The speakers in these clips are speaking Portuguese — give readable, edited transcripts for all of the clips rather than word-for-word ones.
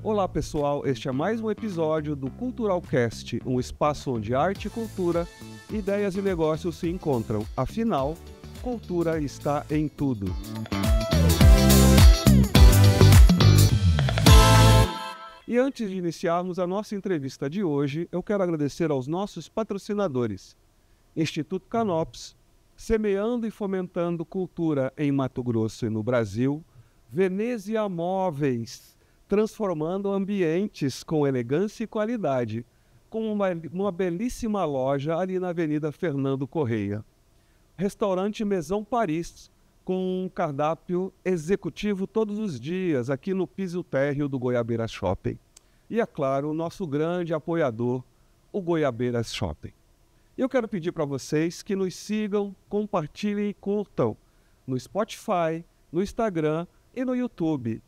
Olá pessoal, este é mais um episódio do Culturalcast, um espaço onde arte e cultura, ideias e negócios se encontram. Afinal, cultura está em tudo. E antes de iniciarmos a nossa entrevista de hoje, eu quero agradecer aos nossos patrocinadores. Instituto Canopus, semeando e fomentando cultura em Mato Grosso e no Brasil. Venezia Móveis, transformando ambientes com elegância e qualidade, com uma belíssima loja ali na Avenida Fernando Correia. Restaurante Maison Paris, com um cardápio executivo todos os dias, aqui no piso térreo do Goiabeira Shopping. E, é claro, o nosso grande apoiador, o Goiabeiras Shopping. Eu quero pedir para vocês que nos sigam, compartilhem e curtam no Spotify, no Instagram e no YouTube,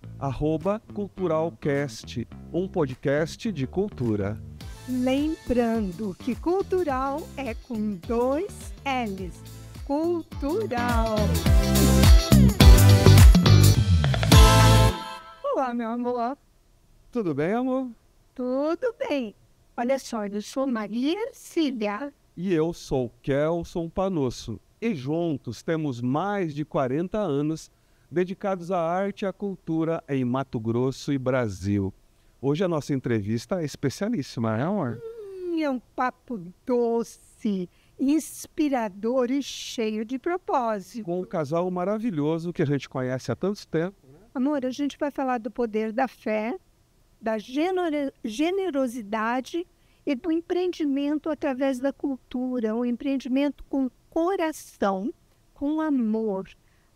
@Culturalcast, um podcast de cultura. Lembrando que cultural é com 2 L's. Cultural. Olá, meu amor. Tudo bem, amor? Tudo bem. Olha só, eu sou Maria Cília. E eu sou Kelson Panosso. E juntos temos mais de 40 anos dedicados à arte e à cultura em Mato Grosso e Brasil. Hoje a nossa entrevista é especialíssima, né, amor? É um papo doce, inspirador e cheio de propósito. Com um casal maravilhoso que a gente conhece há tanto tempo. Amor, a gente vai falar do poder da fé, da generosidade e do empreendimento através da cultura, um empreendimento com coração, com amor.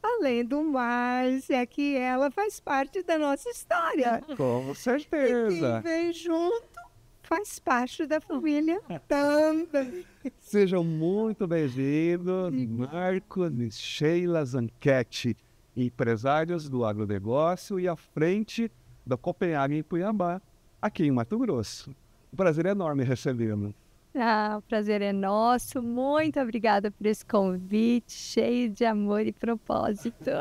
Além do mais, é que ela faz parte da nossa história. Com E certeza. quem vem junto faz parte da família também. Sejam muito bem-vindos, Marcos e Sheila Zanchetti, empresários do agronegócio e à frente da Copenhagen em Cuiabá, aqui em Mato Grosso. Um prazer enorme recebê-lo. O prazer é nosso. Muito obrigada por esse convite, cheio de amor e propósito.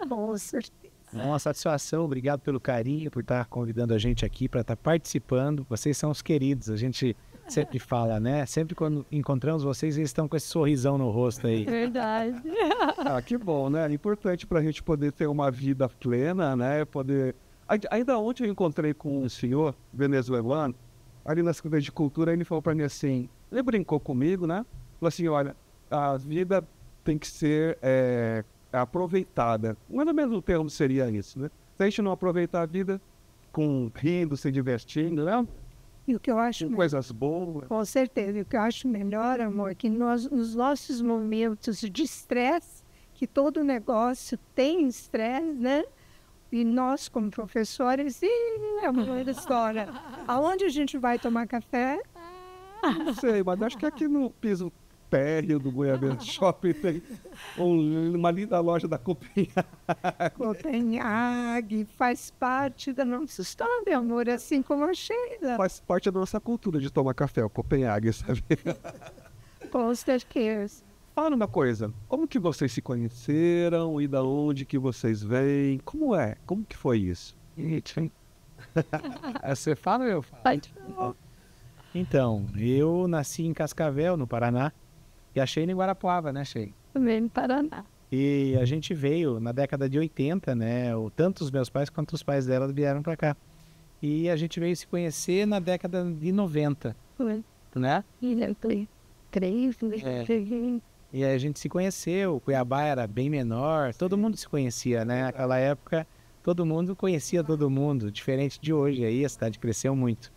Com certeza. É uma satisfação, obrigado pelo carinho, por estar convidando a gente aqui para estar participando. Vocês são os queridos, a gente sempre fala, né? Sempre quando encontramos vocês, eles estão com esse sorrisão no rosto aí. Verdade. Ah, que bom, né? É importante para a gente poder ter uma vida plena, né? Poder... Ainda ontem eu encontrei com um senhor venezuelano, ali na Secretaria de Cultura, ele falou para mim assim, ele brincou comigo, né? Falou assim, olha, a vida tem que ser aproveitada. Mas no mesmo termo seria isso, né? Se a gente não aproveitar a vida rindo, se divertindo, né? E o que eu acho Com coisas boas. Com certeza. E o que eu acho melhor, amor, é que nós, nos nossos momentos de estresse, que todo negócio tem estresse, né? E nós, como professores, é uma outra história. Aonde a gente vai tomar café? Não sei, mas acho que aqui no piso térreo do Goiabeira Shopping tem uma linda loja da Copenhague faz parte da nossa história, amor, assim como a Sheila. Faz parte da nossa cultura de tomar café, o Copenhague, sabe? Com certeza. Fala uma coisa, como que vocês se conheceram e da onde que vocês vêm? Como é? Como que foi isso? Você fala ou eu falo? Pode. Então, eu nasci em Cascavel, no Paraná, e a Sheila em Guarapuava, né, Sheila? Também no Paraná. E a gente veio na década de 80, né? Tanto os meus pais quanto os pais dela vieram para cá. E a gente veio se conhecer na década de 90, Foi. né? Três. E aí a gente se conheceu, Cuiabá era bem menor, todo mundo se conhecia, né? Naquela época, todo mundo conhecia todo mundo, diferente de hoje, aí a cidade cresceu muito.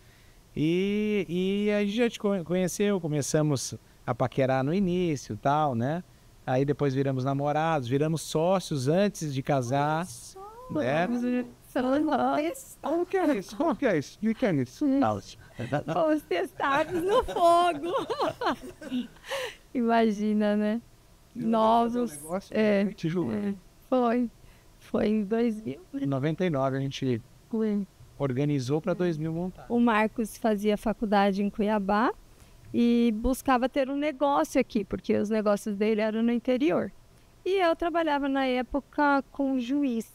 E a gente conheceu, começamos a paquerar no início e tal, né? Aí depois viramos namorados, viramos sócios antes de casar, né? Como que é isso? Como que é isso? O que é isso? Fomos testados no fogo. Imagina, né? Novos. Te juro. Foi em 2000. Em 99 a gente organizou para 2000 montar. O Marcos fazia faculdade em Cuiabá e buscava ter um negócio aqui, porque os negócios dele eram no interior. E eu trabalhava na época com juiz,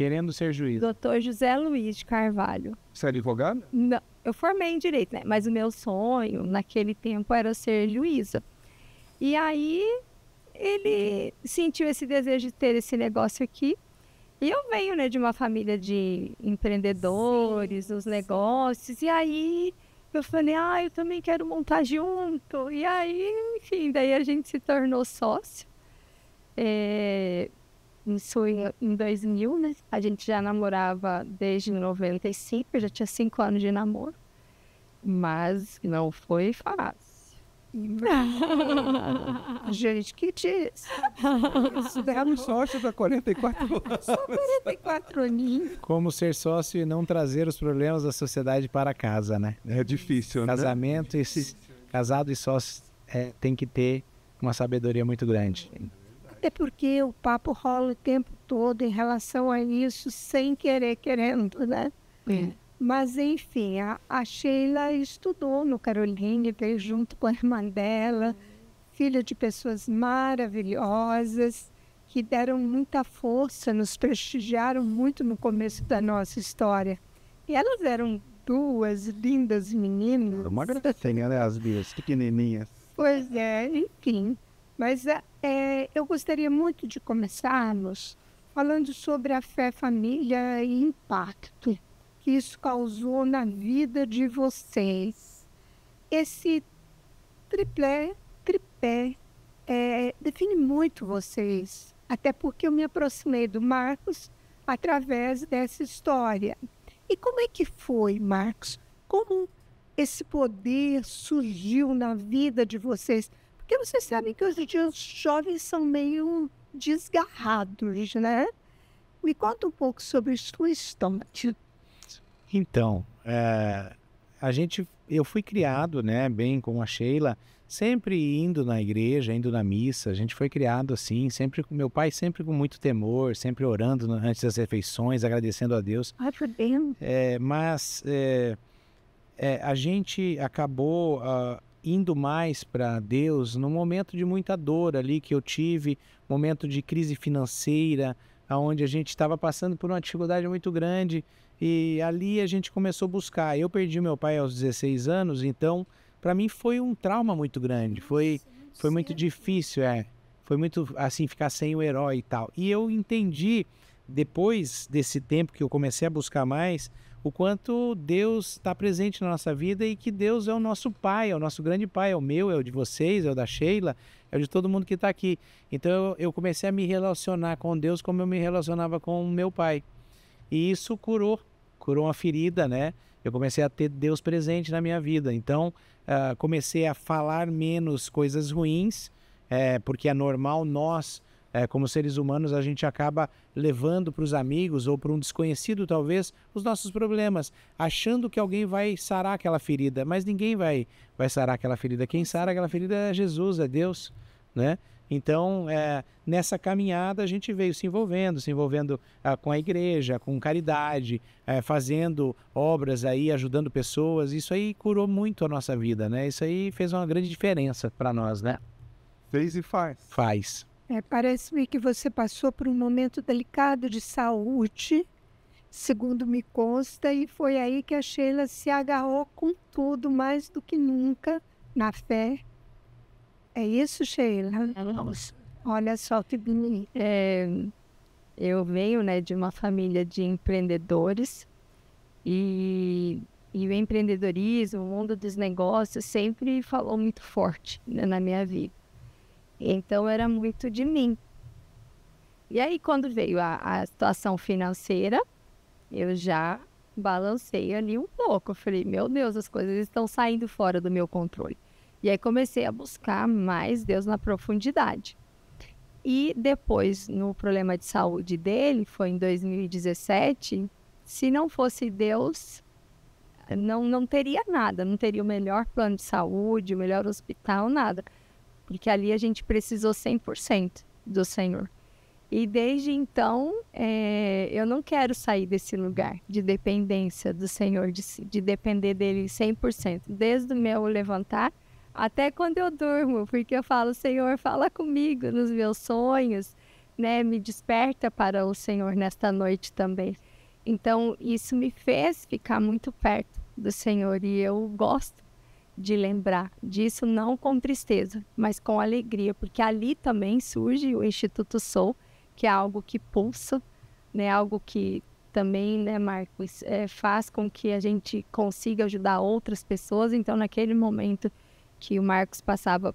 Querendo ser juiz. Dr. José Luiz de Carvalho. Você é advogado? Não, eu formei em Direito, né? Mas o meu sonho, naquele tempo, era ser juíza. E aí, ele sentiu esse desejo de ter esse negócio aqui. E eu venho, né, de uma família de empreendedores, os negócios. E aí, eu falei, eu também quero montar junto. E aí, enfim, daí a gente se tornou sócio. Isso em 2000, né? A gente já namorava desde 95, já tinha 5 anos de namoro. Mas não foi fácil. Gente, que diz? Éramos sócios há 44 anos. Só 44 aninhos. Como ser sócio e não trazer os problemas da sociedade para casa, né? É difícil, né? Casamento, casado e sócio tem que ter uma sabedoria muito grande. Até porque o papo rola o tempo todo em relação a isso, sem querer, querendo, né? Mas, enfim, a Sheila estudou no Caroline, veio junto com a irmã dela, filha de pessoas maravilhosas, que deram muita força, nos prestigiaram muito no começo da nossa história. E elas eram 2 lindas meninas. Uma gracinha, né? As duas pequenininhas. Pois é, enfim. Mas eu gostaria muito de começarmos falando sobre a fé, família e impacto que isso causou na vida de vocês. Esse tripé define muito vocês, até porque eu me aproximei do Marcos através dessa história. E como é que foi, Marcos? Como esse poder surgiu na vida de vocês? Porque vocês sabem que hoje em dia os jovens são meio desgarrados, né? Me conta um pouco sobre sua história. Então, eu fui criado, né, bem com a Sheila, sempre indo na igreja, indo na missa. A gente foi criado assim, sempre com meu pai, sempre com muito temor, sempre orando antes das refeições, agradecendo a Deus. Foi bem. Mas a gente acabou indo mais para Deus num momento de muita dor ali que eu tive, momento de crise financeira, onde a gente estava passando por uma dificuldade muito grande. E ali a gente começou a buscar. Eu perdi meu pai aos 16 anos, então para mim foi um trauma muito grande. Foi muito difícil, Foi muito assim, ficar sem o herói e tal. E eu entendi, depois desse tempo que eu comecei a buscar mais, o quanto Deus está presente na nossa vida e que Deus é o nosso Pai, é o nosso grande Pai, é o meu, é o de vocês, é o da Sheila, é o de todo mundo que está aqui. Então eu comecei a me relacionar com Deus como eu me relacionava com o meu pai. E isso curou uma ferida, né? Eu comecei a ter Deus presente na minha vida. Então, comecei a falar menos coisas ruins, porque é normal nós, como seres humanos, a gente acaba levando para os amigos ou para um desconhecido, talvez, os nossos problemas, achando que alguém vai sarar aquela ferida, mas ninguém vai sarar aquela ferida. Quem sara aquela ferida é Jesus, é Deus, né? Então, nessa caminhada, a gente veio se envolvendo com a igreja, com caridade, fazendo obras aí, ajudando pessoas. Isso aí curou muito a nossa vida, né? Isso aí fez uma grande diferença para nós, né? Fez e faz. Faz. Parece-me que você passou por um momento delicado de saúde, segundo me consta, e foi aí que a Sheila se agarrou com tudo, mais do que nunca, na fé. É isso, Sheila? Olha só que bonito. Eu venho, né, de uma família de empreendedores e o empreendedorismo, o mundo dos negócios sempre falou muito forte, né, na minha vida. Então era muito de mim. E aí quando veio a situação financeira, eu já balancei ali um pouco. Eu falei, meu Deus, as coisas estão saindo fora do meu controle. E aí comecei a buscar mais Deus na profundidade. E depois, no problema de saúde dele, foi em 2017, se não fosse Deus, não teria nada, não teria o melhor plano de saúde, o melhor hospital, nada. Porque ali a gente precisou 100% do Senhor. E desde então, eu não quero sair desse lugar de dependência do Senhor, de depender dele 100%. Desde o meu levantar até quando eu durmo, porque eu falo, Senhor, fala comigo nos meus sonhos, né, me desperta para o Senhor nesta noite também. Então, isso me fez ficar muito perto do Senhor e eu gosto de lembrar disso, não com tristeza, mas com alegria, porque ali também surge o Instituto Soul, que é algo que pulsa, né, algo que também, né, Marcos, faz com que a gente consiga ajudar outras pessoas. Então, naquele momento que o Marcos passava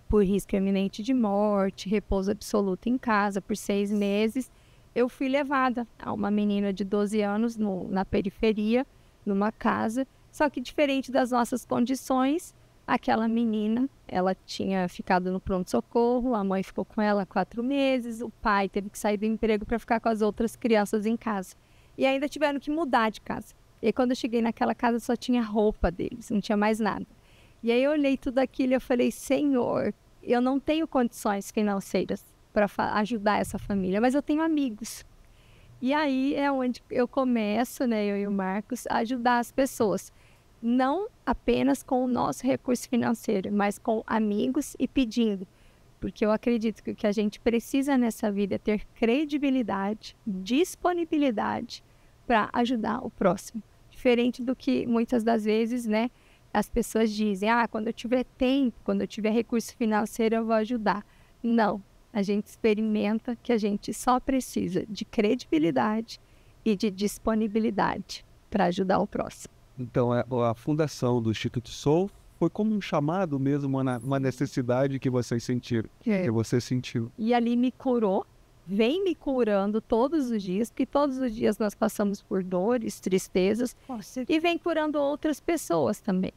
por risco iminente de morte, repouso absoluto em casa por 6 meses, eu fui levada a uma menina de 12 anos na periferia, numa casa. Só que diferente das nossas condições, aquela menina, ela tinha ficado no pronto-socorro, a mãe ficou com ela 4 meses, o pai teve que sair do emprego para ficar com as outras crianças em casa. E ainda tiveram que mudar de casa. E aí, quando eu cheguei naquela casa, só tinha roupa deles, não tinha mais nada. E aí eu olhei tudo aquilo e eu falei, Senhor, eu não tenho condições financeiras para ajudar essa família, mas eu tenho amigos. E aí é onde eu começo, né, eu e o Marcos, a ajudar as pessoas. Não apenas com o nosso recurso financeiro, mas com amigos e pedindo. Porque eu acredito que o que a gente precisa nessa vida é ter credibilidade, disponibilidade para ajudar o próximo. Diferente do que muitas das vezes, né, as pessoas dizem, quando eu tiver tempo, quando eu tiver recurso financeiro, eu vou ajudar. Não. A gente experimenta que a gente só precisa de credibilidade e de disponibilidade para ajudar o próximo. Então, a fundação do Instituto Soul foi como um chamado mesmo, uma necessidade que vocês sentiram, que você sentiu. E ali me curou, vem me curando todos os dias, porque todos os dias nós passamos por dores, tristezas, e vem curando outras pessoas também.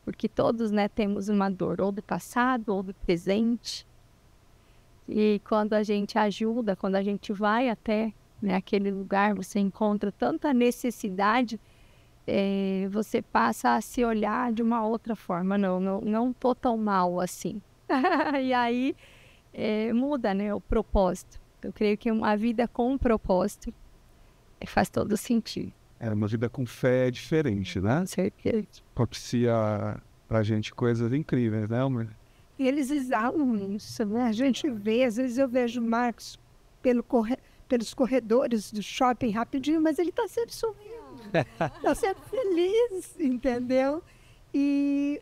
Porque todos, né, temos uma dor, ou do passado, ou do presente. E quando a gente ajuda, quando a gente vai até, né, aquele lugar, você encontra tanta necessidade, você passa a se olhar de uma outra forma. Não tô tão mal assim. E aí muda, né, o propósito. Eu creio que uma vida com um propósito faz todo sentido. Uma vida com fé é diferente, né? Com certeza. Propicia pra gente coisas incríveis, né, amor? E eles exalam isso, né? A gente vê, às vezes eu vejo o Marcos pelos corredores do shopping rapidinho, mas ele está sempre sorrindo, está sempre feliz, entendeu? E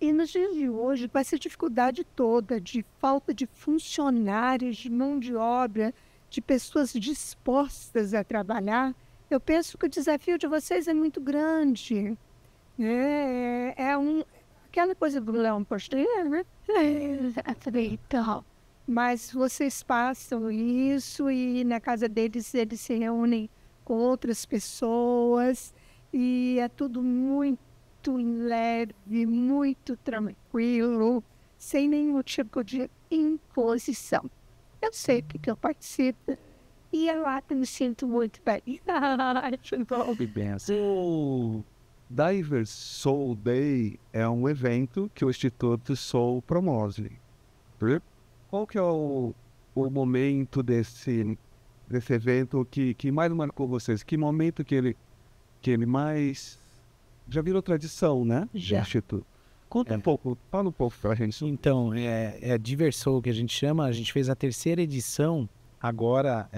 nos dias de hoje, com essa dificuldade toda de falta de funcionários, de mão de obra, de pessoas dispostas a trabalhar, eu penso que o desafio de vocês é muito grande. Aquela coisa do leão porteiro, né? Mas vocês passam isso e na casa deles eles se reúnem com outras pessoas e é tudo muito leve, muito tranquilo, sem nenhum tipo de imposição. Eu sei porque eu participo e eu lá me sinto muito bem. O Divers Soul Day é um evento que o Instituto Soul promove. Qual que é o momento desse evento que mais marcou vocês? Que momento que ele mais... Já virou tradição, né? Já. Do Instituto. Conta um pouco, fala um pouco pra gente. Então, a Divers Soul que a gente chama, a gente fez a 3ª edição agora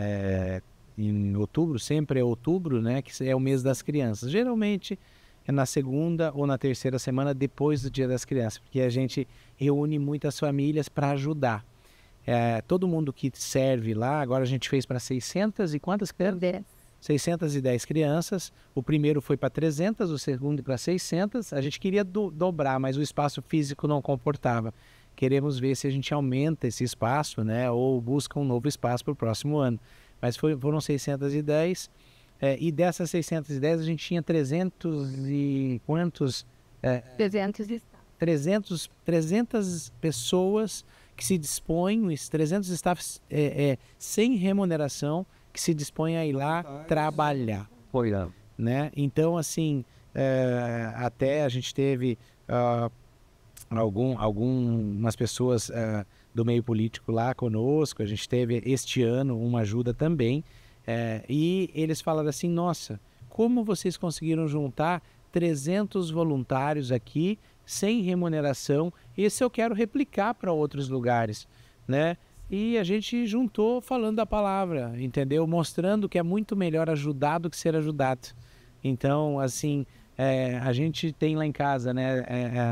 em outubro, sempre é outubro, né? Que é o mês das crianças. Geralmente é na 2ª ou na 3ª semana depois do Dia das Crianças, porque a gente reúne muitas famílias para ajudar. Todo mundo que serve lá, agora a gente fez para 600 e quantas crianças? 10. 610 crianças, o primeiro foi para 300, o segundo para 600, a gente queria dobrar, mas o espaço físico não comportava. Queremos ver se a gente aumenta esse espaço, né, ou busca um novo espaço para o próximo ano. Mas foram 610, e dessas 610 a gente tinha 300 e quantos? 300 pessoas que se dispõem, os 300 staffs sem remuneração, que se dispõem a ir lá trabalhar. Né? Então, assim, até a gente teve algumas pessoas do meio político lá conosco, a gente teve este ano uma ajuda também, e eles falaram assim, nossa, como vocês conseguiram juntar 300 voluntários aqui, sem remuneração, esse eu quero replicar para outros lugares, né? e a gente juntou falando da palavra, entendeu? Mostrando que é muito melhor ajudar do que ser ajudado. Então, assim, a gente tem lá em casa, né?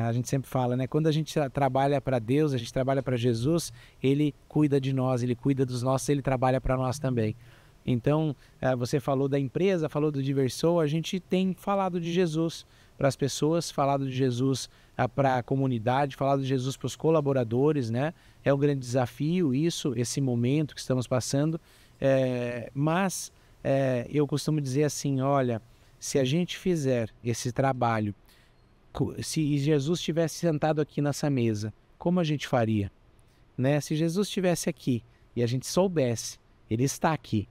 A gente sempre fala, né? Quando a gente trabalha para Deus, a gente trabalha para Jesus, Ele cuida de nós, Ele cuida dos nossos, Ele trabalha para nós também. Então, você falou da empresa, falou do Diversou, a gente tem falado de Jesus para as pessoas, falado de Jesus para a comunidade, falado de Jesus para os colaboradores, né? É um grande desafio isso, esse momento que estamos passando, mas eu costumo dizer assim, olha, se a gente fizer esse trabalho, se Jesus estivesse sentado aqui nessa mesa, como a gente faria? Né? Se Jesus estivesse aqui e a gente soubesse, Ele está aqui,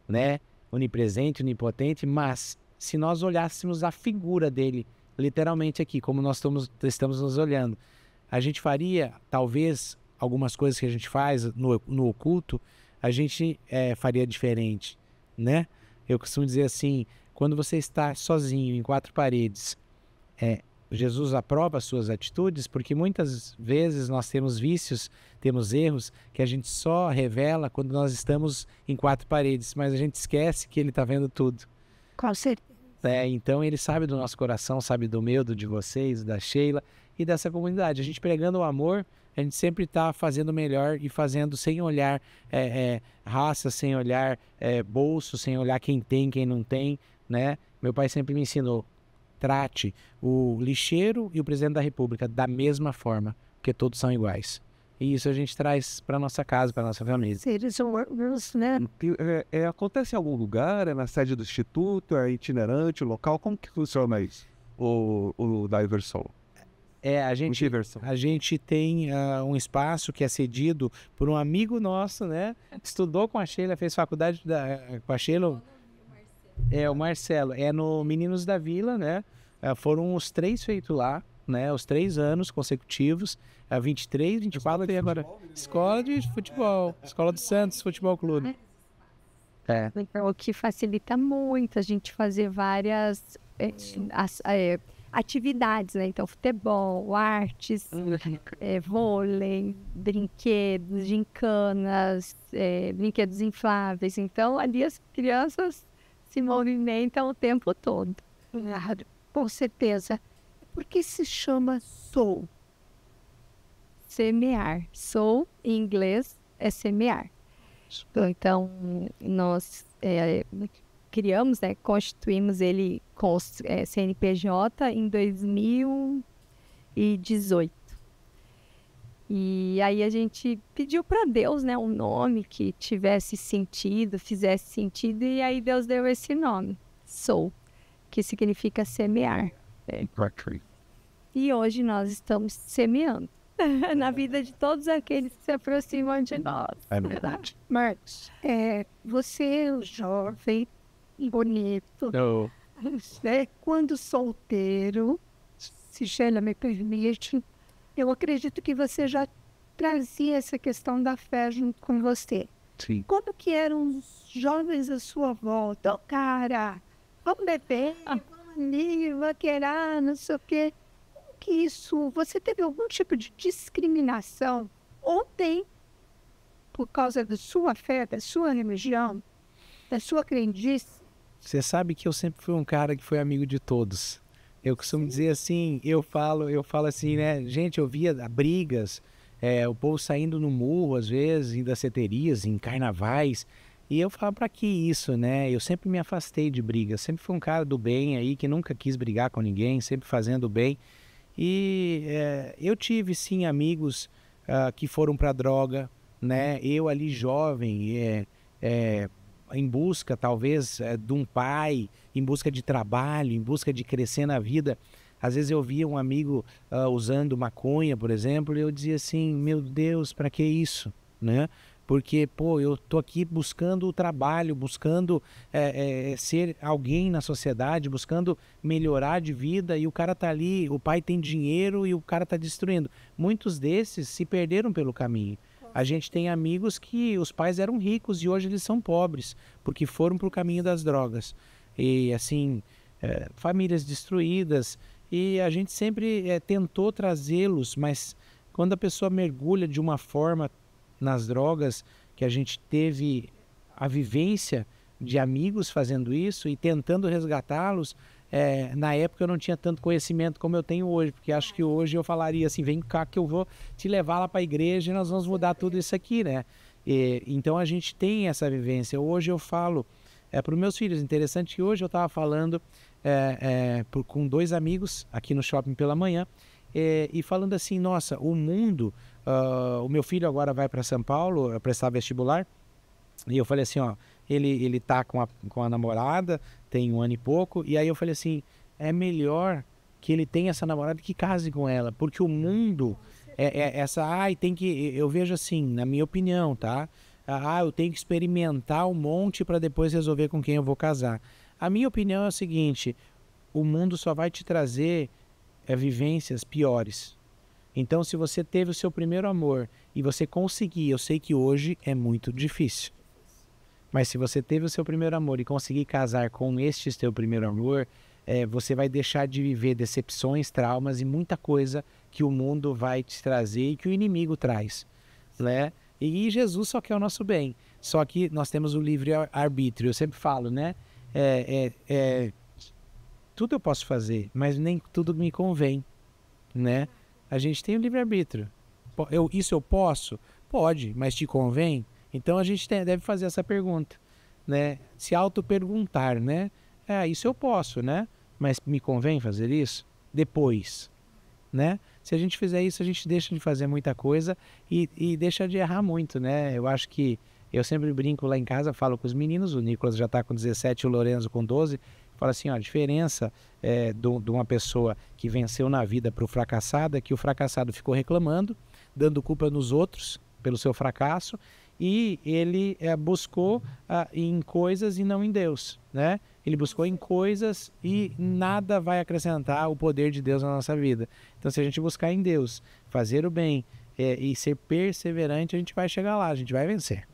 né? Onipresente, onipotente, mas se nós olhássemos a figura dele, literalmente aqui, como nós estamos nos olhando, a gente faria, talvez, algumas coisas que a gente faz no oculto, a gente faria diferente, né? Eu costumo dizer assim, quando você está sozinho em quatro paredes, Jesus aprova as suas atitudes, porque muitas vezes nós temos vícios, temos erros que a gente só revela quando nós estamos em quatro paredes, mas a gente esquece que Ele está vendo tudo. Com certeza. Então Ele sabe do nosso coração, sabe do meu, do de vocês, da Sheila e dessa comunidade. A gente pregando o amor, a gente sempre está fazendo melhor e fazendo sem olhar raça, sem olhar bolso, sem olhar quem tem, quem não tem, né? Meu pai sempre me ensinou, trate o lixeiro e o presidente da República da mesma forma, porque todos são iguais. E isso a gente traz para nossa casa, para nossa família. Seres humanos, né? Acontece em algum lugar? É na sede do Instituto? É itinerante, local? Como que funciona isso? O Diversou? A gente tem um espaço que é cedido por um amigo nosso, né? Estudou com a Sheila, fez faculdade com a Sheila. O Marcelo. É no Meninos da Vila, né? Foram os 3 feitos lá, né? Os 3 anos consecutivos. 23, 24 e agora... Escola de futebol. Escola do Santos Futebol Clube. Então, o que facilita muito a gente fazer várias atividades, né? Então, futebol, artes, vôlei, brinquedos, gincanas, brinquedos infláveis. Então, ali as crianças se movimentam o tempo todo. Claro, com certeza. Por que se chama Soul? Semear. Soul, em inglês, é semear. Então, nós criamos, né, constituímos ele com o CNPJ em 2018. E aí a gente pediu para Deus, né, um nome que tivesse sentido, fizesse sentido, e aí Deus deu esse nome, Soul, que significa semear. E hoje nós estamos semeando na vida de todos aqueles que se aproximam de nós. É verdade. Marcos, você é um jovem, bonito, né? Quando solteiro, se Sheila me permite, eu acredito que você já trazia essa questão da fé junto com você. Sim. Como que eram os jovens à sua volta? Cara, vamos beber, vamos ali, vaquerar, não sei o quê. Como que isso... Você teve algum tipo de discriminação? Ou tem, por causa da sua fé, da sua religião, da sua crendice? Você sabe que eu sempre fui um cara que foi amigo de todos. Eu costumo dizer assim, eu falo assim, né? Gente, eu via brigas, o povo saindo no murro, às vezes, em danceterias, em carnavais. E eu falo, pra que isso, né? Eu sempre me afastei de brigas. Sempre fui um cara do bem aí, que nunca quis brigar com ninguém, sempre fazendo o bem. E eu tive, sim, amigos que foram pra droga, né? Eu ali jovem, em busca, talvez, de um pai, em busca de trabalho, em busca de crescer na vida. Às vezes eu via um amigo usando maconha, por exemplo, e eu dizia assim, meu Deus, para que isso, né? Porque, eu tô aqui buscando o trabalho, buscando ser alguém na sociedade, buscando melhorar de vida, e o cara tá ali, o pai tem dinheiro e o cara tá destruindo. Muitos desses se perderam pelo caminho. A gente tem amigos que os pais eram ricos e hoje eles são pobres, porque foram para o caminho das drogas. E assim, famílias destruídas, e a gente sempre tentou trazê-los, mas quando a pessoa mergulha de uma forma nas drogas, que a gente teve a vivência de amigos fazendo isso e tentando resgatá-los. Na época eu não tinha tanto conhecimento como eu tenho hoje, porque acho que hoje eu falaria assim, vem cá que eu vou te levar lá para a igreja e nós vamos mudar tudo isso aqui, né? Então a gente tem essa vivência. Hoje eu falo para os meus filhos, interessante que hoje eu estava falando com 2 amigos aqui no shopping pela manhã, e falando assim, nossa, o mundo, o meu filho agora vai para São Paulo prestar vestibular, e eu falei assim, ó, ele tá com a namorada, tem 1 ano e pouco, e aí eu falei assim, é melhor que ele tenha essa namorada que case com ela, porque o mundo, eu vejo assim, na minha opinião, tá? Eu tenho que experimentar um monte para depois resolver com quem eu vou casar. A minha opinião é o seguinte, o mundo só vai te trazer vivências piores. Então, se você teve o seu primeiro amor e você conseguir, eu sei que hoje é muito difícil, mas se você teve o seu primeiro amor e conseguir casar com este seu primeiro amor, você vai deixar de viver decepções, traumas e muita coisa que o mundo vai te trazer e que o inimigo traz, né? E Jesus só quer o nosso bem. Só que nós temos o livre-arbítrio. Eu sempre falo, né? Tudo eu posso fazer, mas nem tudo me convém, né? A gente tem o livre-arbítrio. Isso eu posso? Pode, mas te convém? Então a gente deve fazer essa pergunta, né? Se auto-perguntar, né? Isso eu posso, né? Mas me convém fazer isso? Depois, né? Se a gente fizer isso, a gente deixa de fazer muita coisa e deixa de errar muito, né? Eu acho que eu sempre brinco lá em casa, falo com os meninos, o Nicolas já está com 17, o Lorenzo com 12, falo assim, ó, a diferença de uma pessoa que venceu na vida para o fracassado é que o fracassado ficou reclamando, dando culpa nos outros pelo seu fracasso, e ele buscou em coisas e não em Deus, né? Ele buscou em coisas e nada vai acrescentar o poder de Deus na nossa vida. Então, se a gente buscar em Deus, fazer o bem e ser perseverante, a gente vai chegar lá, a gente vai vencer.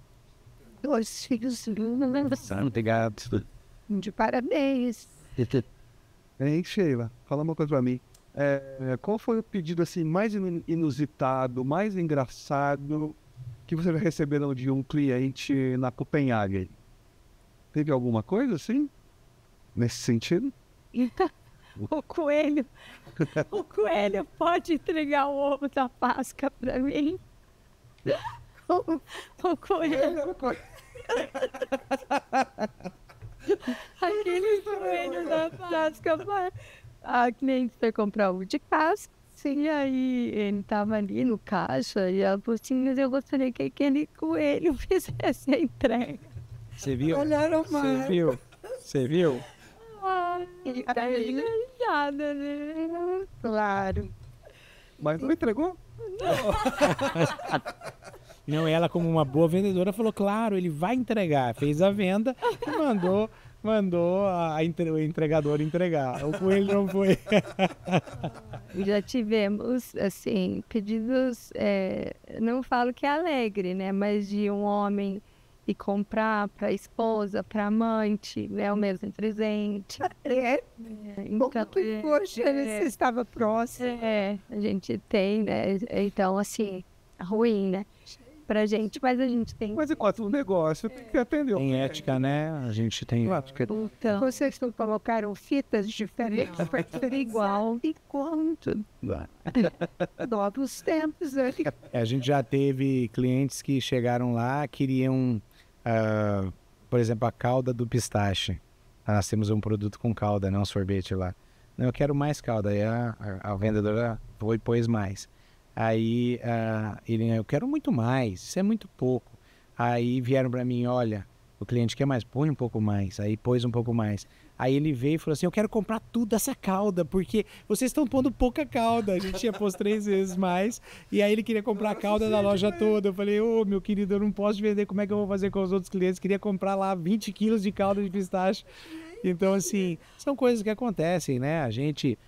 2 filhos lindos, Obrigado. de parabéns. Hein, Sheila, fala uma coisa pra mim. Qual foi o pedido assim mais inusitado, mais engraçado que você já recebeu de um cliente na Copenhague? Teve alguma coisa assim? Nesse sentido? O coelho pode entregar o ovo da Páscoa para mim? O coelho. Aquele coelho da Páscoa. A cliente foi comprar ovo de Páscoa. E aí ele estava ali no caixa e ela falou assim, mas eu gostaria que aquele coelho fizesse a entrega. Você viu? Olharam mais. Você viu? Ele tá enganjada, né? Claro. Mas não entregou? Não, ela como uma boa vendedora falou, claro, ele vai entregar. Fez a venda e mandou o entregador entregar. O coelho não foi. Já tivemos, assim, pedidos, não falo que é alegre, né? Mas de um homem ir comprar para a esposa, para a amante, né? O mesmo presente. Como que poxa, você estava próximo. A gente tem, né? Então, assim, ruim, né? Pra gente, mas a gente tem. Mas enquanto um negócio tem que atender. Tem ética, né? A gente tem ética. Então, Vocês não colocaram fitas diferentes para ser igual e quanto? Novos tempos, né? A gente já teve clientes que chegaram lá, queriam, por exemplo, a calda do pistache. Nós temos um produto com calda, né? Um sorvete lá. Não, eu quero mais calda. Aí a vendedora foi e pôs mais. Aí eu quero muito mais, isso é muito pouco. Aí vieram para mim, olha, o cliente quer mais, põe um pouco mais. Aí pôs um pouco mais. Aí ele veio e falou assim, eu quero comprar tudo essa calda, porque vocês estão pondo pouca calda. A gente tinha posto 3 vezes mais. E aí ele queria comprar a calda da loja toda. Eu falei, meu querido, eu não posso vender, como é que eu vou fazer com os outros clientes? Queria comprar lá 20 quilos de calda de pistache. Então, assim, são coisas que acontecem, né? A gente,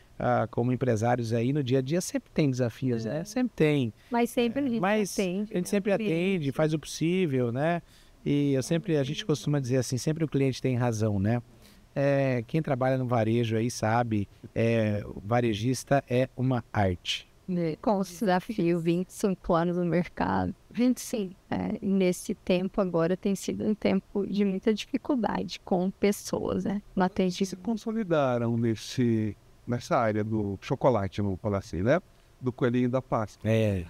como empresários aí, no dia a dia sempre tem desafios, né? Sempre tem. mas sempre a gente atende. A gente sempre atende, faz o possível, né? E a gente costuma dizer assim, sempre o cliente tem razão, né? Quem trabalha no varejo aí sabe, o varejista é uma arte. Com o desafio, 25 anos no mercado. 25. E nesse tempo agora tem sido um tempo de muita dificuldade com pessoas, né? No Se atendimento. consolidaram nessa área do chocolate, vamos falar assim, né? Do coelhinho da Páscoa. É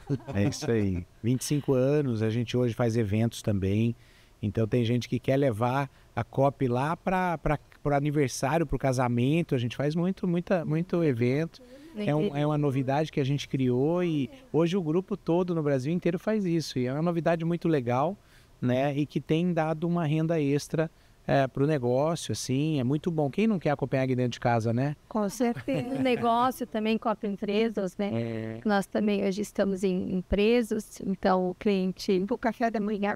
isso aí. 25 anos, a gente hoje faz eventos também. Então tem gente que quer levar a COP lá para o aniversário, para o casamento. A gente faz muito evento. É uma novidade que a gente criou e hoje o grupo todo no Brasil inteiro faz isso. E é uma novidade muito legal, né? E que tem dado uma renda extra para o negócio, assim. É muito bom. Quem não quer a Copenhague dentro de casa, né? Com certeza. O negócio também Copa Empresas, né? Nós também hoje estamos em empresas, então o cliente... O café da manhã.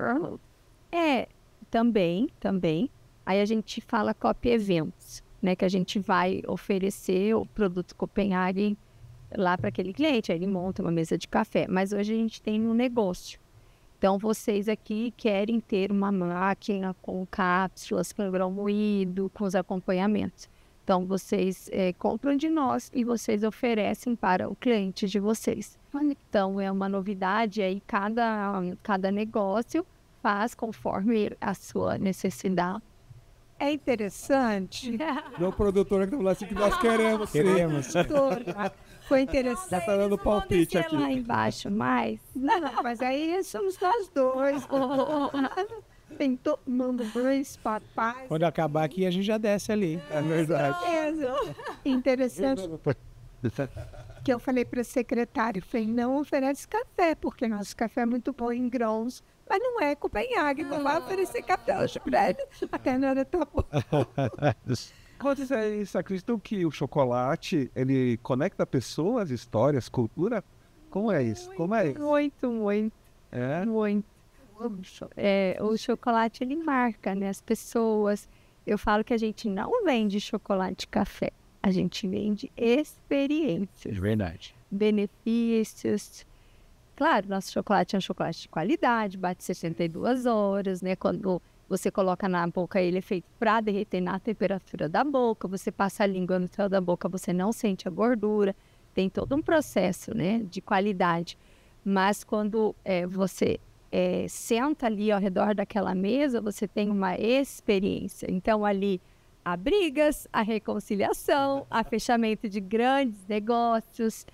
Também. Aí a gente fala Copa Eventos, né? Que a gente vai oferecer o produto Copenhagen lá para aquele cliente. Aí ele monta uma mesa de café. Mas hoje a gente tem um negócio. Então, vocês aqui querem ter uma máquina com cápsulas, com grão moído, com os acompanhamentos. Então, vocês compram de nós e vocês oferecem para o cliente de vocês. Então, é uma novidade aí, cada negócio faz conforme a sua necessidade. É interessante. Meu produtor que tá falando assim que nós queremos. Doutora, foi interessante. Já tá dando palpite aqui. Lá embaixo, mais. Não, mas aí somos nós dois. Tem todo mundo, dois papais. Quando acabar aqui, a gente já desce ali. É verdade. Interessante que eu falei para a secretária, falei, não oferece café, porque nosso café é muito bom em grãos, mas não é Copenhague, não vai oferecer café hoje para ele, até não era tão bom. Vocês acreditam que o chocolate, ele conecta pessoas, histórias, cultura? Como é isso? Muito. É? Muito. O chocolate, ele marca, né, as pessoas. Eu falo que a gente não vende chocolate e café. A gente vende experiências. Verdade. Benefícios. Claro, nosso chocolate é um chocolate de qualidade, bate 62 horas, né? Quando você coloca na boca, ele é feito para derreter na temperatura da boca. Você passa a língua no céu da boca, você não sente a gordura. Tem todo um processo, né, de qualidade. Mas quando você senta ali ao redor daquela mesa, você tem uma experiência. Então, ali há brigas, há reconciliação, há fechamento de grandes negócios,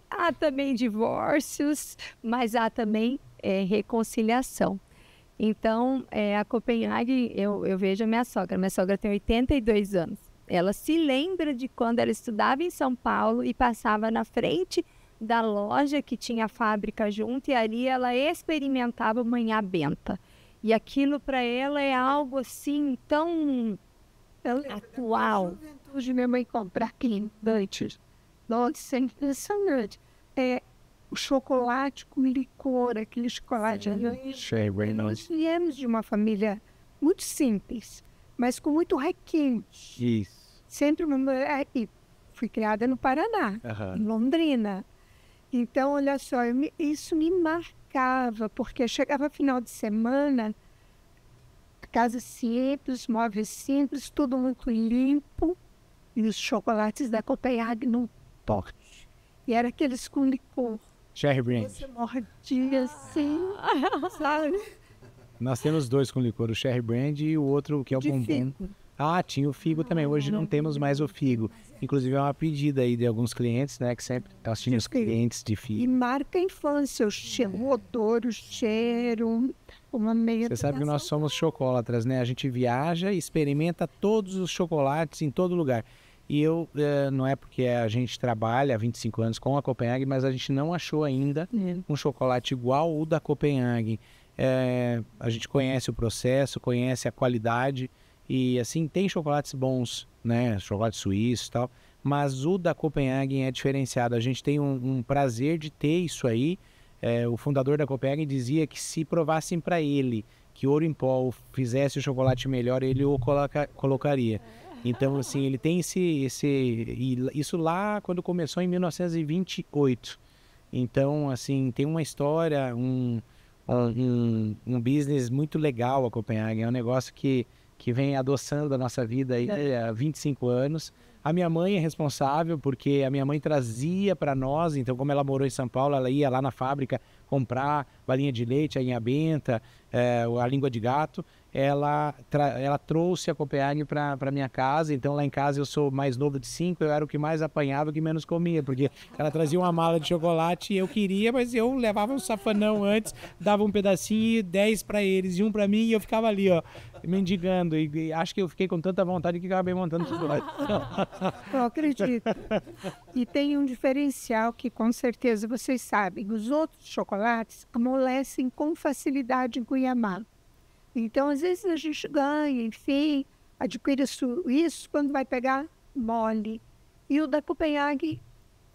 há também divórcios, mas há também reconciliação. Então, a Copenhague, eu vejo a minha sogra tem 82 anos. Ela se lembra de quando ela estudava em São Paulo e passava na frente da loja que tinha a fábrica junto, e ali ela experimentava manhã benta. E aquilo para ela é algo assim tão atual. Hoje minha mãe compra aqui antes. Nossa, é impressionante. O chocolate com licor, aquele chocolate. Nós viemos de uma família muito simples, mas com muito requinte. Isso. Sempre fui criada no Paraná, em Londrina. Então, olha só, isso me marcava, porque chegava final de semana, casa simples, móveis simples, tudo muito limpo, e os chocolates da Copenhague no pote. E era aqueles com licor. Cherry Brand. Você mordia assim, sabe? Nós temos dois com licor, o Cherry Brand e o outro que é o De bombom. figo. Tinha o figo também. Hoje não temos mais o figo. Inclusive é uma pedida aí de alguns clientes, né? Que sempre nós tínhamos clientes de E figo. marca a infância, o odor, o cheiro, uma meia... Você sabe que nós somos chocolatras, né? A gente viaja e experimenta todos os chocolates em todo lugar. E não é porque a gente trabalha há 25 anos com a Copenhague, mas a gente não achou ainda um chocolate igual o da Copenhague. A gente conhece o processo, conhece a qualidade e assim, tem chocolates bons, né? Chocolate suíço e tal, mas o da Copenhague é diferenciado. A gente tem um prazer de ter isso aí. O fundador da Copenhague dizia que se provassem para ele que Ouro em Pó fizesse o chocolate melhor, ele o colocaria. Então, assim, ele tem isso lá quando começou em 1928. Então, assim, tem uma história, um business muito legal a Copenhague. É um negócio que que vem adoçando a nossa vida aí há 25 anos. A minha mãe é responsável porque a minha mãe trazia para nós, então como ela morou em São Paulo, ela ia lá na fábrica comprar balinha de leite, a inha benta, a língua de gato. Ela trouxe a Copenhague para minha casa, então lá em casa eu sou mais novo de 5, eu era o que mais apanhava, o que menos comia, porque ela trazia uma mala de chocolate e eu queria, mas eu levava um safanão antes, dava um pedacinho, 10 para eles e um para mim, e eu ficava ali, ó, mendigando, e acho que eu fiquei com tanta vontade que acabei montando chocolate. Eu acredito. E tem um diferencial que com certeza vocês sabem, os outros chocolates amolecem com facilidade em Cuiabá. Então, às vezes a gente ganha, enfim, adquire isso quando vai pegar mole. E o da Copenhague,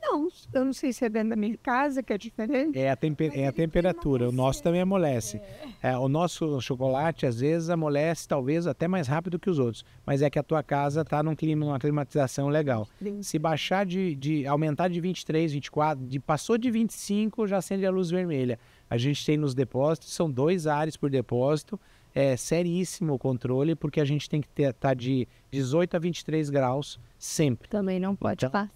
não. Eu não sei se é dentro da minha casa, que é diferente. É a temperatura, o nosso também amolece. O nosso chocolate, às vezes, amolece talvez até mais rápido que os outros. Mas é que a tua casa está num clima, numa climatização legal. Se baixar aumentar de 23, 24, passou de 25, já acende a luz vermelha. A gente tem nos depósitos, são 2 ares por depósito. É seríssimo o controle, porque a gente tem que estar de 18 a 23 graus sempre. Também não pode passar.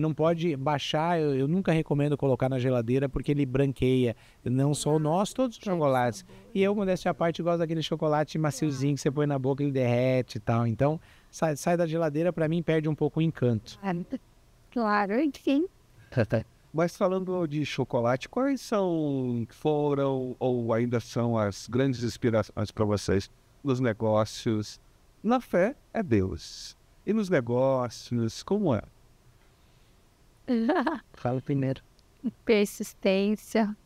Não pode baixar, eu nunca recomendo colocar na geladeira, porque ele branqueia. Não só o nosso, todos os chocolates. E eu, modéstia à parte, gosto daquele chocolate maciozinho que você põe na boca e ele derrete e tal. Então, sai da geladeira, para mim, perde um pouco o encanto. Claro, enfim. Mas falando de chocolate, quais foram ou ainda são as grandes inspirações para vocês nos negócios? Na fé é Deus. E nos negócios, como é? Fala primeiro. Persistência,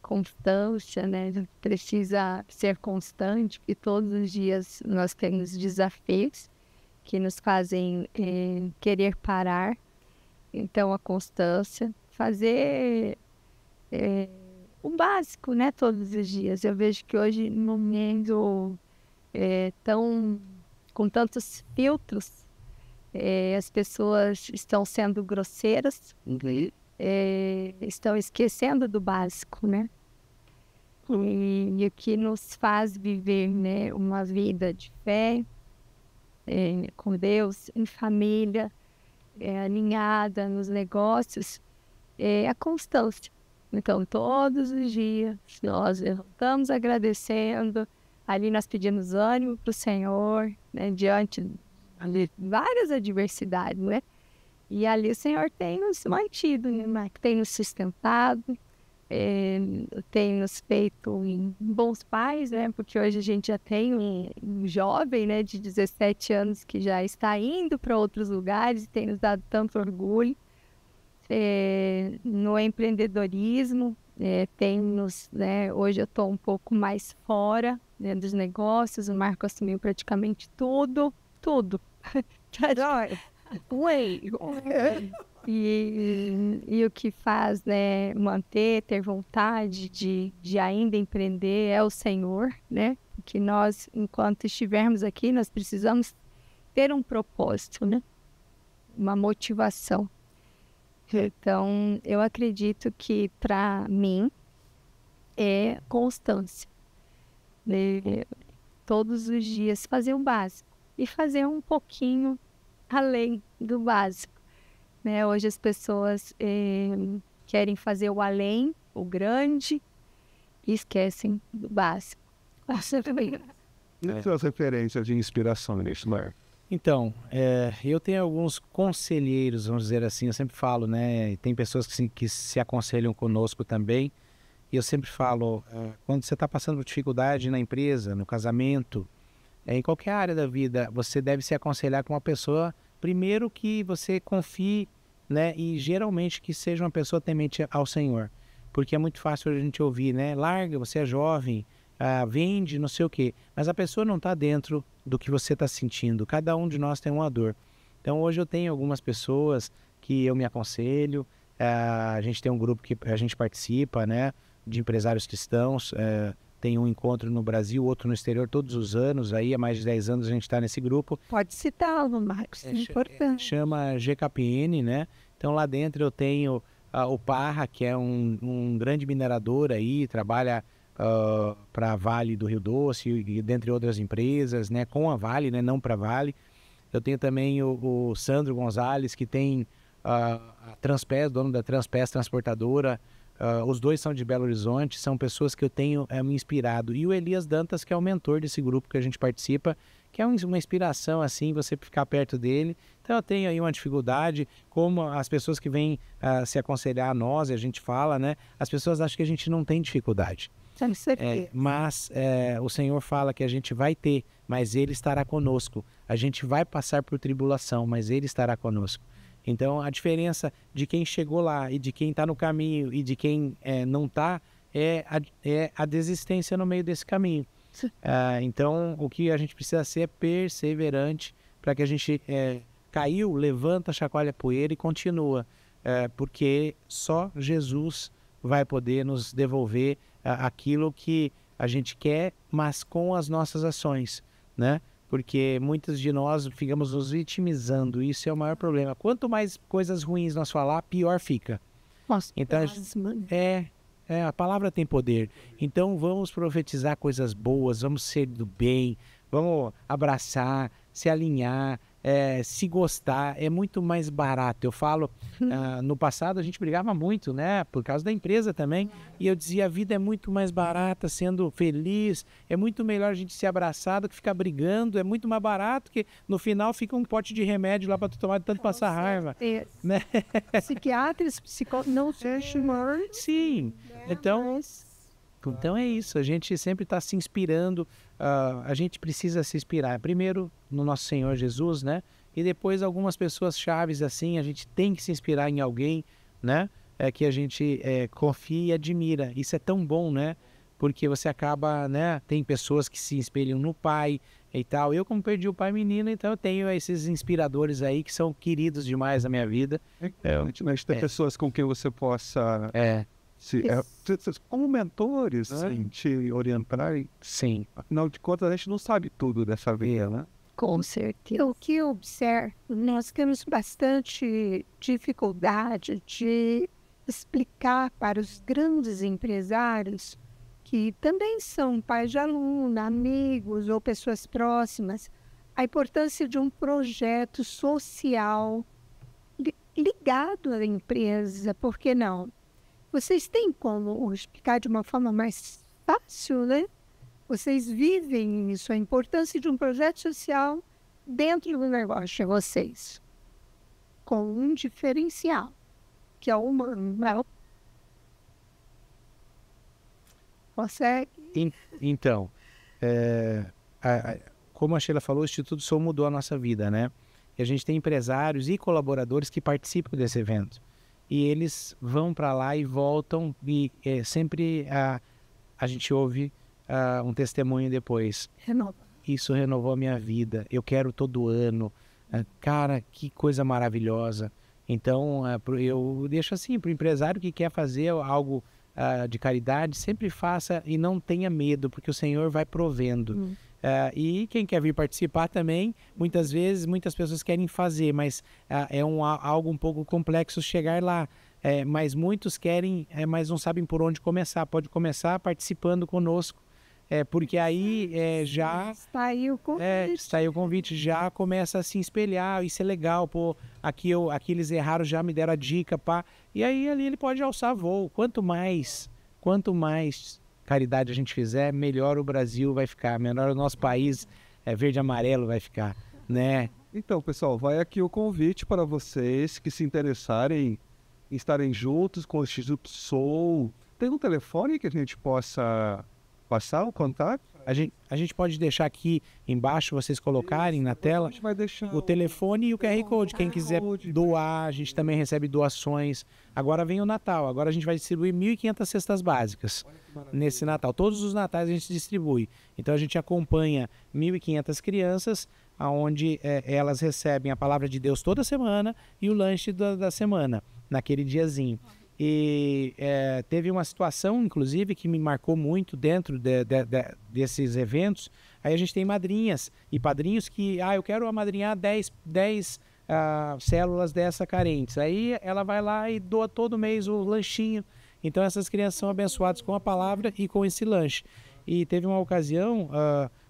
constância, né? Precisa ser constante, porque todos os dias nós temos desafios que nos fazem querer parar. Então, a constância. Fazer o básico, né, todos os dias. Eu vejo que hoje, no mundo com tantos filtros, as pessoas estão sendo grosseiras, estão esquecendo do básico, né? E o que nos faz viver, né, uma vida de fé, com Deus, em família, alinhada nos negócios, é a constância. Então, todos os dias, nós levantamos agradecendo, ali nós pedimos ânimo para o Senhor, né, diante de várias adversidades, né? E ali o Senhor tem nos mantido, né, tem nos sustentado, tem nos feito bons pais, né? Porque hoje a gente já tem um jovem, né, de 17 anos que já está indo para outros lugares e tem nos dado tanto orgulho. No empreendedorismo, né, hoje eu estou um pouco mais fora, né, dos negócios, o Marco assumiu praticamente tudo. E o que faz, né, ter vontade de ainda empreender é o Senhor, né? Que nós, enquanto estivermos aqui, nós precisamos ter um propósito, né? Uma motivação. Então, eu acredito que, para mim, é constância. Todos os dias fazer o básico e fazer um pouquinho além do básico. Né? Hoje as pessoas querem fazer o além, o grande, e esquecem do básico. E suas referências de inspiração nisso, Marco? Então, eu tenho alguns conselheiros, vamos dizer assim, eu sempre falo, né? Tem pessoas que se aconselham conosco também, e eu sempre falo, quando você está passando por dificuldade na empresa, no casamento, em qualquer área da vida, você deve se aconselhar com uma pessoa, primeiro que você confie, né? E geralmente que seja uma pessoa temente ao Senhor, porque é muito fácil a gente ouvir, né? Larga, você é jovem, vende, não sei o quê, mas a pessoa não está dentro do que você está sentindo. Cada um de nós tem uma dor. Então hoje eu tenho algumas pessoas que eu me aconselho, a gente tem um grupo que a gente participa, né, de empresários cristãos, tem um encontro no Brasil, outro no exterior todos os anos, aí há mais de 10 anos a gente está nesse grupo. Pode citá-lo, Marcos, é importante. Chama GKPN, né? Então lá dentro eu tenho o Parra, que é um grande minerador aí, trabalha para a Vale do Rio Doce, e dentre outras empresas, né, com a Vale, né, não para a Vale. Eu tenho também o Sandro Gonzalez, que tem a Transpes, dono da Transpes Transportadora. Os dois são de Belo Horizonte, são pessoas que eu tenho me inspirado. E o Elias Dantas, que é o mentor desse grupo que a gente participa, que é uma inspiração, assim, você ficar perto dele. Então eu tenho aí uma dificuldade, como as pessoas que vêm se aconselhar a nós, e a gente fala, né? As pessoas acham que a gente não tem dificuldade. Mas o Senhor fala que a gente vai ter, mas Ele estará conosco. A gente vai passar por tribulação, mas Ele estará conosco. Então, a diferença de quem chegou lá e de quem está no caminho e de quem não está é a desistência no meio desse caminho. Então, o que a gente precisa ser é perseverante para que a gente caiu, levanta, chacoalha a poeira e continua. Porque só Jesus vai poder nos devolver aquilo que a gente quer, mas com as nossas ações, né? Porque muitos de nós ficamos nos vitimizando, isso é o maior problema. Quanto mais coisas ruins nós falar, pior fica. Nossa, então, a palavra tem poder. Então vamos profetizar coisas boas, vamos ser do bem, vamos abraçar, se alinhar, se gostar, é muito mais barato. Eu falo, no passado a gente brigava muito, né? Por causa da empresa também. E eu dizia, a vida é muito mais barata sendo feliz, é muito melhor a gente ser abraçado que ficar brigando, é muito mais barato que no final fica um pote de remédio lá para tu tomar de tanto passar raiva. Né? Psiquiatras, psicólogos, não se chamam. Sim, então é isso, a gente sempre está se inspirando, a gente precisa se inspirar, primeiro no nosso Senhor Jesus, né? E depois algumas pessoas chaves assim, a gente tem que se inspirar em alguém, né? Que a gente confia e admira, isso é tão bom, né? Porque você acaba, né? Tem pessoas que se espelham no pai e tal. Eu, como perdi o pai menino, então eu tenho esses inspiradores aí que são queridos demais na minha vida. Mas tem pessoas com quem você possa... como mentores, né? Te orientar. Sim. Afinal de contas, a gente não sabe tudo dessa vida, né? Com certeza. O que eu observo, nós temos bastante dificuldade de explicar para os grandes empresários, que também são pais de aluno, amigos ou pessoas próximas, a importância de um projeto social ligado à empresa, por que não? Vocês têm como explicar de uma forma mais fácil, né? Vocês vivem isso, a importância de um projeto social dentro do negócio de vocês, com um diferencial, que é o humano, não? Consegue? Então, como a Sheila falou, o Instituto Sou mudou a nossa vida, né? E a gente tem empresários e colaboradores que participam desse evento. E eles vão para lá e voltam e sempre a gente ouve um testemunho depois. Isso renovou a minha vida, eu quero todo ano. Cara, que coisa maravilhosa. Então, eu deixo assim, para o empresário que quer fazer algo de caridade, sempre faça e não tenha medo, porque o Senhor vai provendo. E quem quer vir participar também, muitas vezes, muitas pessoas querem fazer, mas algo um pouco complexo chegar lá. Mas muitos querem, mas não sabem por onde começar. Pode começar participando conosco, porque aí já... Está aí o convite. Está aí o convite, já começa a se espelhar, isso é legal, pô, aqui eles erraram, já me deram a dica, pá. E aí ali ele pode alçar voo. Quanto mais caridade a gente fizer, melhor o Brasil vai ficar, melhor o nosso país verde e amarelo vai ficar, né? Então, pessoal, vai aqui o convite para vocês que se interessarem em estarem juntos com o Instituto Sou. Tem um telefone que a gente possa passar o contato? A gente pode deixar aqui embaixo, vocês colocarem na tela, a gente vai deixar o telefone e o QR Code. Quem quiser doar, a gente também recebe doações. Agora vem o Natal, agora a gente vai distribuir 1.500 cestas básicas nesse Natal. Todos os Natais a gente distribui. Então a gente acompanha 1.500 crianças, onde elas recebem a palavra de Deus toda semana e o lanche da semana, naquele diazinho. E teve uma situação, inclusive, que me marcou muito dentro desses eventos. Aí a gente tem madrinhas e padrinhos que, eu quero amadrinhar 10 células dessa carentes. Aí ela vai lá e doa todo mês o lanchinho. Então essas crianças são abençoadas com a palavra e com esse lanche. E teve uma ocasião,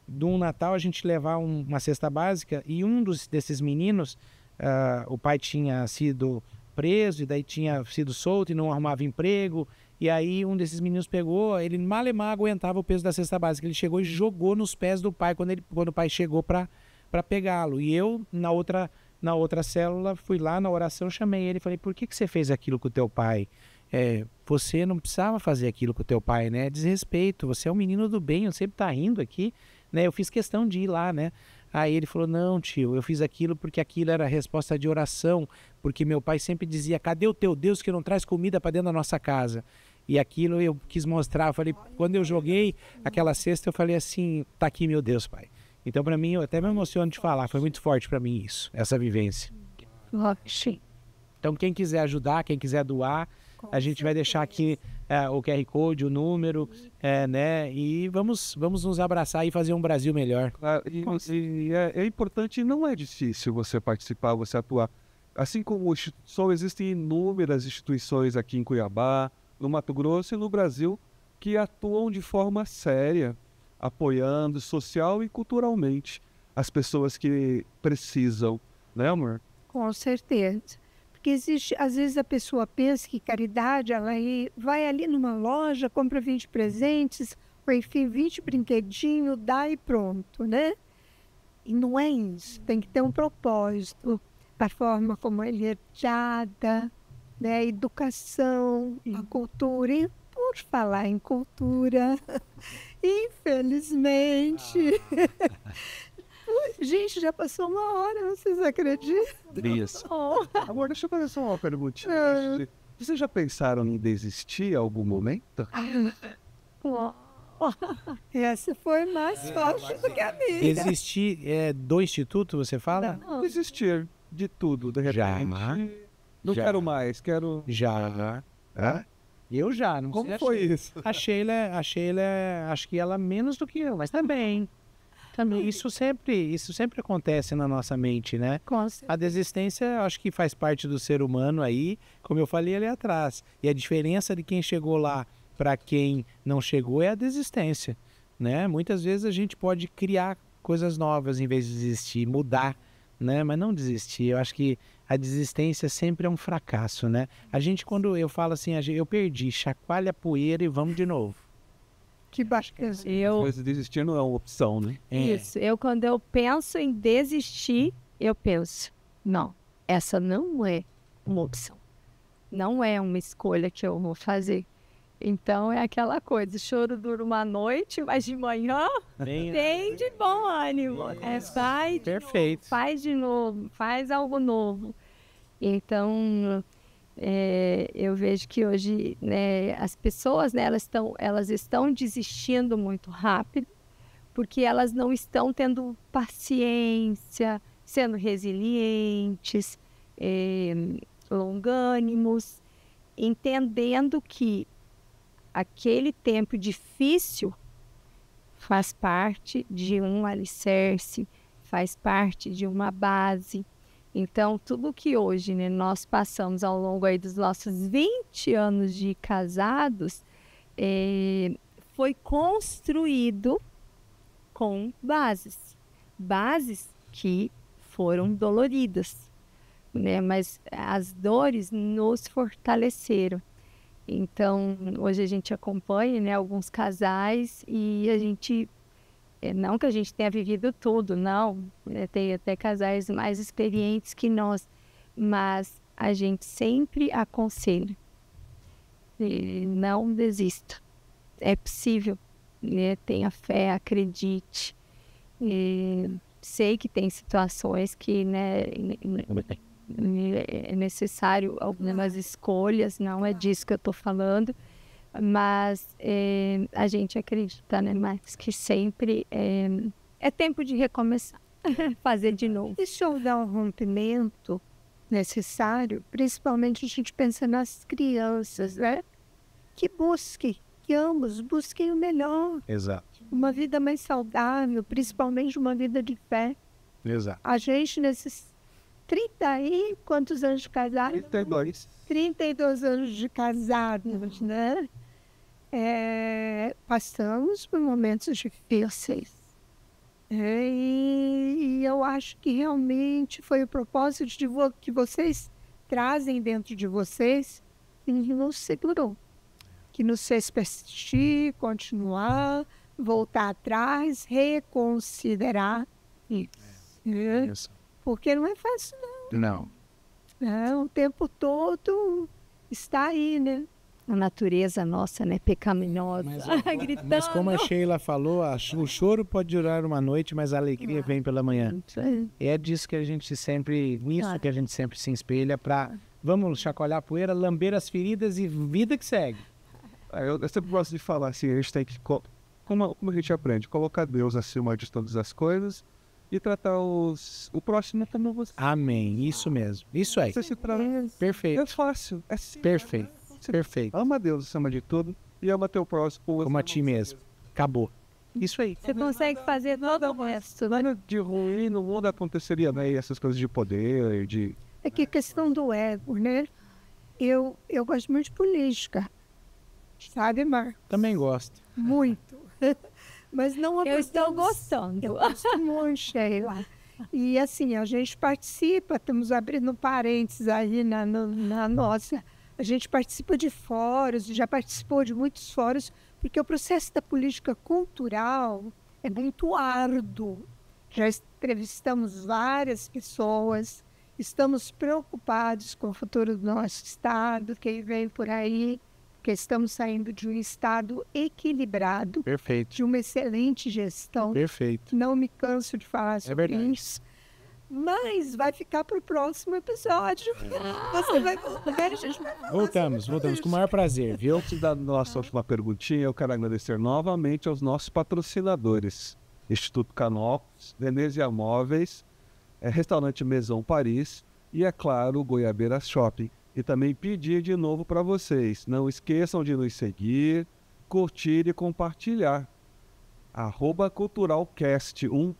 de um Natal, a gente levar uma cesta básica e desses meninos, o pai tinha sido preso e daí tinha sido solto e não arrumava emprego. E aí um desses meninos pegou, ele malemar aguentava o peso da cesta básica. Ele chegou e jogou nos pés do pai quando o pai chegou para pegá-lo. E eu, na outra célula, fui lá na oração, chamei ele e falei, por que você fez aquilo com o teu pai? Você não precisava fazer aquilo com o teu pai, né? Desrespeito, você é um menino do bem, eu sempre tá rindo aqui, né? Eu fiz questão de ir lá, né? Aí ele falou, não, tio, eu fiz aquilo porque aquilo era resposta de oração, porque meu pai sempre dizia, cadê o teu Deus que não traz comida para dentro da nossa casa? E aquilo eu quis mostrar, eu falei, quando eu joguei aquela cesta, eu falei assim, tá aqui meu Deus, pai. Então para mim, eu até me emociono de falar, foi muito forte para mim isso, essa vivência. Então quem quiser ajudar, quem quiser doar, a gente vai deixar aqui o QR Code, o número, né? E vamos nos abraçar e fazer um Brasil melhor. É importante, não é difícil você participar, você atuar. Assim como só existem inúmeras instituições aqui em Cuiabá, no Mato Grosso e no Brasil, que atuam de forma séria, apoiando social e culturalmente as pessoas que precisam, né, amor? Com certeza. Porque existe, às vezes a pessoa pensa que caridade, ela vai ali numa loja, compra 20 presentes, ou enfim, 20 brinquedinhos, dá e pronto, né? E não é isso, tem que ter um propósito, a forma como ele é dada, né? A educação, a cultura. E por falar em cultura, infelizmente... Gente, já passou uma hora, vocês acreditam? Isso. Amor, deixa eu fazer só uma perguntinha. Vocês já pensaram em desistir em algum momento? Essa foi mais forte do que a minha. Desistir do instituto, você fala? Não. Desistir de tudo, de repente. Já. Não Já. quero mais, quero... Já. Hã? Eu já, não Como sei. foi isso? A Sheila, acho que ela menos do que eu, mas também. Isso sempre acontece na nossa mente, né? Com certeza. A desistência, acho que faz parte do ser humano aí, como eu falei ali atrás. E a diferença de quem chegou lá para quem não chegou é a desistência, né? Muitas vezes a gente pode criar coisas novas em vez de desistir, mudar, né? Mas não desistir. Eu acho que a desistência sempre é um fracasso, né? A gente, quando eu falo assim, eu perdi, chacoalha a poeira e vamos de novo. Que bacana. Mas desistir não é uma opção, né? Isso. Quando eu penso em desistir, eu penso, não, essa não é uma opção. Não é uma escolha que eu vou fazer. Então é aquela coisa, choro dura uma noite, mas de manhã tem de bom ânimo. Vai de Perfeito. novo, faz de novo, faz algo novo. Então... eu vejo que hoje, né, as pessoas, né, elas estão desistindo muito rápido porque elas não estão tendo paciência, sendo resilientes, longânimos, entendendo que aquele tempo difícil faz parte de um alicerce, faz parte de uma base. Então, tudo que hoje, né, nós passamos ao longo aí dos nossos 20 anos de casados foi construído com bases que foram doloridas, né, mas as dores nos fortaleceram. Então, hoje a gente acompanha, né, alguns casais e a gente... não que a gente tenha vivido tudo, não. Tem até casais mais experientes que nós. Mas a gente sempre aconselha. Não desista. É possível. Tenha fé, acredite. Sei que tem situações que, né, é necessário algumas escolhas. Não é disso que eu estou falando. Mas a gente acredita, né, mas que sempre é tempo de recomeçar, fazer de novo. E se houver um rompimento necessário, principalmente a gente pensa nas crianças, né? Que ambos busquem o melhor, Exato. uma vida mais saudável, principalmente uma vida de fé. Exato. A gente 30 e quantos anos de casado? 32. 32 anos de casados, né? Passamos por momentos difíceis. E eu acho que realmente foi o propósito que vocês trazem dentro de vocês que nos segurou, que nos fez persistir, continuar, voltar atrás, reconsiderar isso. Isso. Porque não é fácil, Não. não. O tempo todo está aí, né? A natureza nossa, né? Pecaminosa. Gritando. Mas como a Sheila falou, o choro pode durar uma noite, mas a alegria vem pela manhã. E é disso que a gente sempre, que a gente sempre se espelha para vamos chacoalhar a poeira, lamber as feridas e vida que segue. Eu sempre gosto de falar assim, a gente tem que, como a gente aprende, colocar Deus acima de todas as coisas e tratar o próximo como você. Amém, isso mesmo. Isso aí. Você se trata. É Perfeito. fácil, é simples. Perfeito. Perfeito. Ama Deus acima de tudo e ama teu próximo. Como a ti mesmo. Acabou. Isso aí. Você consegue fazer todo o resto. Nada de ruim no mundo aconteceria, né? E essas coisas de poder, de... É que a questão do ego, né? Eu gosto muito de política, sabe, Mar? Também gosto. Muito. Mas não Eu estou abordamos- gostando. Eu gosto muito, Sheila. E assim, a gente participa, estamos abrindo parênteses aí na nossa. A gente participa de fóruns, já participou de muitos fóruns, porque o processo da política cultural é muito árduo. Já entrevistamos várias pessoas, estamos preocupados com o futuro do nosso Estado, quem vem por aí, porque estamos saindo de um Estado equilibrado, Perfeito. de uma excelente gestão. Perfeito. Não me canso de falar sobre verdade. isso. Mas vai ficar para o próximo episódio. Você vai voltar, a gente vai falar Voltamos com o maior prazer, viu? Antes da nossa última perguntinha, eu quero agradecer novamente aos nossos patrocinadores. Instituto Canopus, Venezia Móveis, Restaurante Maison Paris e, é claro, Goiabeira Shopping. E também pedir de novo para vocês, não esqueçam de nos seguir, curtir e compartilhar. @culturalcast, um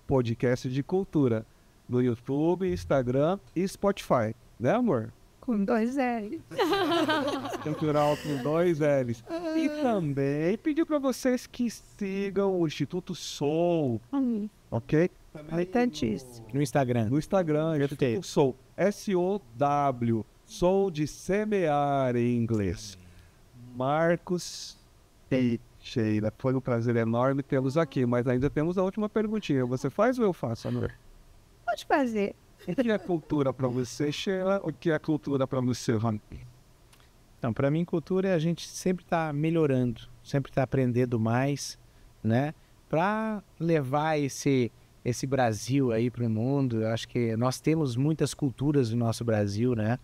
podcast de cultura, no YouTube, Instagram e Spotify. Né, amor? com 2 L. Cultural com 2 L's. E também pedir para vocês que sigam o Instituto Soul, ok? Importantíssimo. No Instagram. No Instagram, Instituto Soul. S-O-W. Soul de semear em inglês. Marcos e Sheila, foi um prazer enorme tê-los aqui, mas ainda temos a última perguntinha. Você faz ou eu faço, amor? Pode fazer. O que é cultura para você, Sheila? O que é cultura para você, Rony? Então, para mim, cultura é a gente sempre estar melhorando, sempre estar aprendendo mais, né? Para levar esse Brasil aí para o mundo. Eu acho que nós temos muitas culturas no nosso Brasil, né?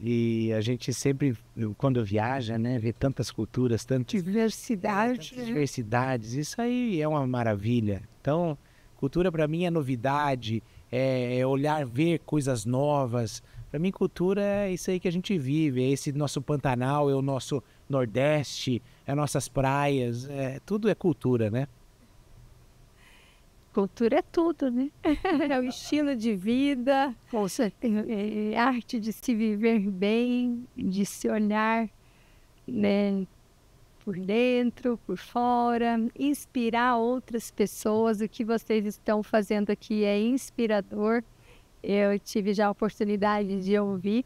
E a gente sempre, quando viaja, né? Vê tantas culturas, tantas Diversidade. né? diversidades. Isso aí é uma maravilha. Então, cultura para mim é novidade, é olhar, ver coisas novas. Para mim, cultura é isso aí que a gente vive, é esse nosso Pantanal, é o nosso Nordeste, é nossas praias, tudo é cultura, né? Cultura é tudo, né? É o estilo de vida, Com certeza. é arte de se viver bem, de se olhar, né, por dentro, por fora, inspirar outras pessoas. O que vocês estão fazendo aqui é inspirador. Eu tive já a oportunidade de ouvir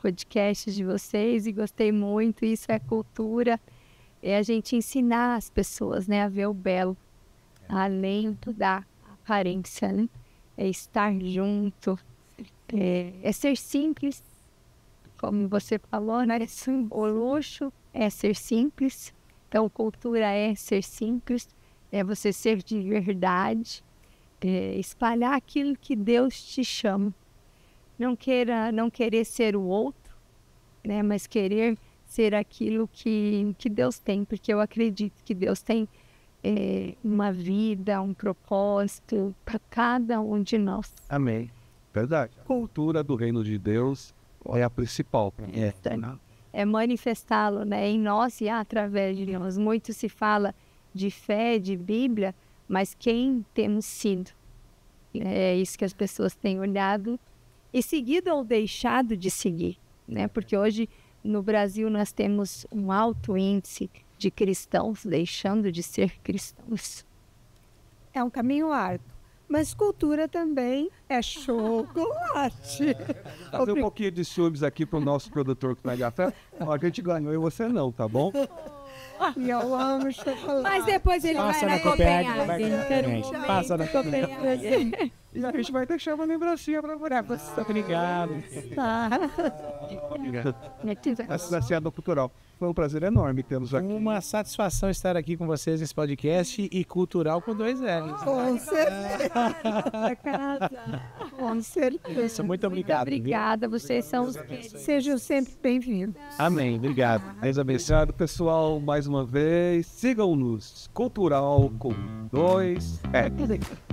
podcasts de vocês e gostei muito. Isso é cultura, é a gente ensinar as pessoas, né, a ver o belo, além da aparência, né? É estar junto, é ser simples, como você falou, né? O luxo é ser simples, então cultura é ser simples, é você ser de verdade, espalhar aquilo que Deus te chama. Não querer ser o outro, né? Mas querer ser aquilo que Deus tem, porque eu acredito que Deus tem uma vida, um propósito para cada um de nós. Amém. Verdade. A cultura do reino de Deus é a principal. É manifestá-lo, né, em nós e através de nós. Muito se fala de fé, de Bíblia, mas quem temos sido, É isso que as pessoas têm olhado e seguido ou deixado de seguir, né? Porque hoje no Brasil nós temos um alto índice de cristãos deixando de ser cristãos. É um caminho árduo. Mas cultura também é chocolate. Fazer um pouquinho de ciúmes aqui pro nosso produtor que tá ali atrás. Ó, a gente ganhou e você não, tá bom? E eu amo chocolate. Mas depois ele Passa vai na na Copenhague. Copenhague. Passa na Copenhague. E a gente vai deixar uma lembrancinha pra você. Obrigado. Tá. Essa Ceado Cultural. Foi um prazer enorme tê-los aqui. Uma satisfação estar aqui com vocês nesse podcast e cultural com 2 L's. Com certeza. Com certeza. Muito obrigado. viu? Obrigada, vocês são os queridos. Sejam sempre bem-vindos. Amém. Obrigado. Deus abençoado, pessoal, mais uma vez. Sigam-nos. Cultural com 2 L's.